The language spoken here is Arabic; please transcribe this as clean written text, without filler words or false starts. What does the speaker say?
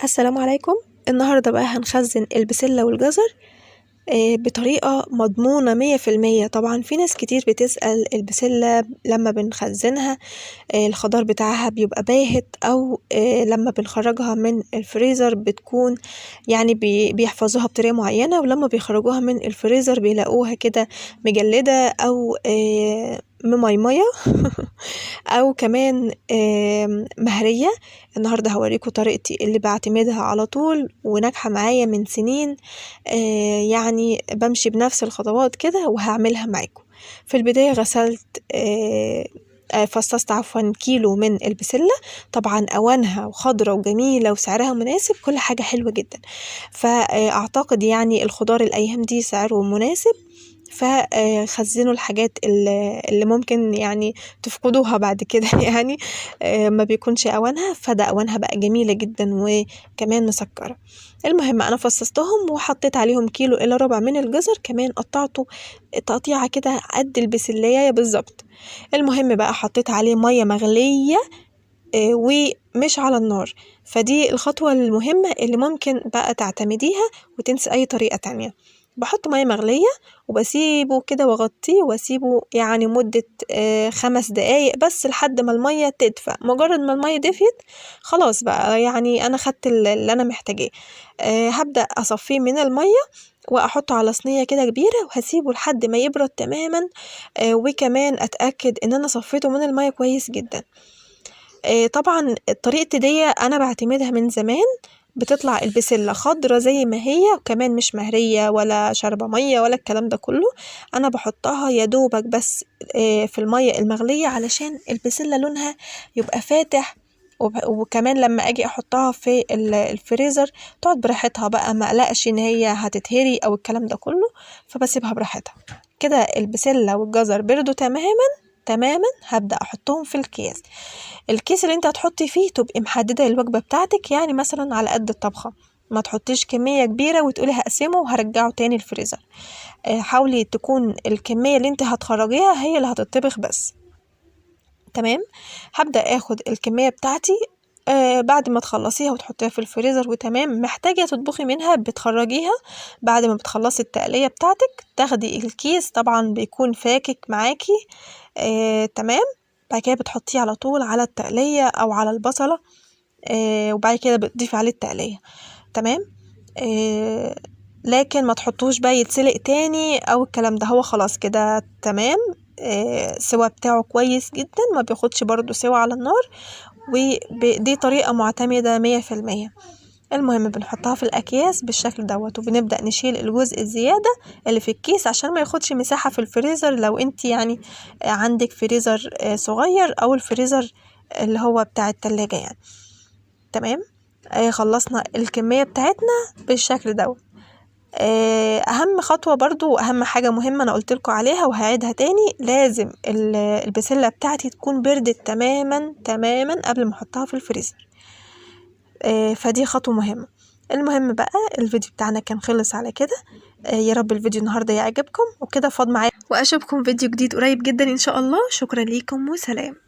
السلام عليكم. النهاردة بقى هنخزن البسلة والجزر بطريقة مضمونة 100%. طبعا في ناس كتير بتسأل البسلة لما بنخزنها الخضار بتاعها بيبقى باهت أو لما بنخرجها من الفريزر بتكون يعني بيحفظوها بطريقة معينة، ولما بيخرجوها من الفريزر بيلاقوها كده مجلدة أو مميمية أو كمان مهرية. النهاردة هوريكم طريقتي اللي بعتمدها على طول وناجحة معايا من سنين، يعني بمشي بنفس الخطوات كده وهعملها معاكم. في البداية غسلت فصصت كيلو من البسلة، طبعا أوانها وخضرة وجميلة وسعرها مناسب، كل حاجة حلوة جدا. فأعتقد يعني الخضار الأيام دي سعره مناسب، فخزنوا الحاجات اللي ممكن يعني تفقدوها بعد كده يعني ما بيكونش أوانها، فده أوانها بقى جميلة جدا وكمان مسكرة. المهم أنا فصصتهم وحطيت عليهم كيلو إلا ربع من الجزر، كمان قطعته تقطيعة كده قد البسلية بالظبط. المهم بقى حطيت عليه مية مغلية ومش على النار، فدي الخطوة المهمة اللي ممكن بقى تعتمديها وتنسي أي طريقة تانية. بحط مية مغلية وبسيبه كده واغطيه واسيبه يعني مدة 5 دقايق بس لحد ما المية تدفى. مجرد ما المية دفيت خلاص بقى يعني أنا خدت اللي أنا محتاجاه. هبدأ أصفيه من المية وأحطه على صينية كده كبيرة وهسيبه لحد ما يبرد تماما، وكمان أتأكد إن أنا صفيته من المية كويس جدا. طبعا الطريقة دي أنا بعتمدها من زمان، بتطلع البسلة خضرة زي ما هي وكمان مش مهرية ولا شاربة مية ولا الكلام ده كله. أنا بحطها يدوبك بس في المية المغلية علشان البسلة لونها يبقى فاتح، وكمان لما أجي أحطها في الفريزر تقعد براحتها بقى، مقلقش إن هي هتتهري أو الكلام ده كله، فبسيبها براحتها كده. البسلة والجزر بردوا تماما. هبدأ أحطهم في الكيس اللي انت هتحطي فيه تبقي محددة الوجبة بتاعتك، يعني مثلا على قد الطبخة، ما تحطيش كمية كبيرة وتقولي هقسمه وهرجعه تاني الفريزر. حاولي تكون الكمية اللي انت هتخرجيها هي اللي هتطبخ بس. تمام. هبدأ اخد الكمية بتاعتي بعد ما تخلصيها وتحطيها في الفريزر وتمام. محتاجة تطبخي منها بتخرجيها بعد ما بتخلصي التقلية بتاعتك، تاخدي الكيس طبعا بيكون فاكك معاكي تمام. بعد كده بتحطيه على طول على التقلية أو على البصلة، وبعد كده بتضيفي عليه التقلية تمام. لكن ما تحطوش بقى يتسلق تاني أو الكلام ده، هو خلاص كده تمام. سوا بتاعه كويس جدا، ما بياخدش برضو سوا على النار، ودي طريقة معتمدة 100%. المهم بنحطها في الأكياس بالشكل دوت، وبنبدأ نشيل الجزء الزيادة اللي في الكيس عشان ما ياخدش مساحة في الفريزر، لو انت يعني عندك فريزر صغير أو الفريزر اللي هو بتاع التلاجة يعني. تمام. خلصنا الكمية بتاعتنا بالشكل دوت. أهم خطوة برضو وأهم حاجة مهمة أنا قلتلكوا عليها وهعيدها تاني، لازم البسلة بتاعتي تكون بردت تماما قبل ما أحطها في الفريزر. فدي خطوة مهمة. المهم بقى الفيديو بتاعنا كان خلص على كده. يا رب الفيديو النهاردة يعجبكم وكده فاض معايا، وأشوفكم فيديو جديد قريب جدا إن شاء الله. شكرا ليكم وسلام.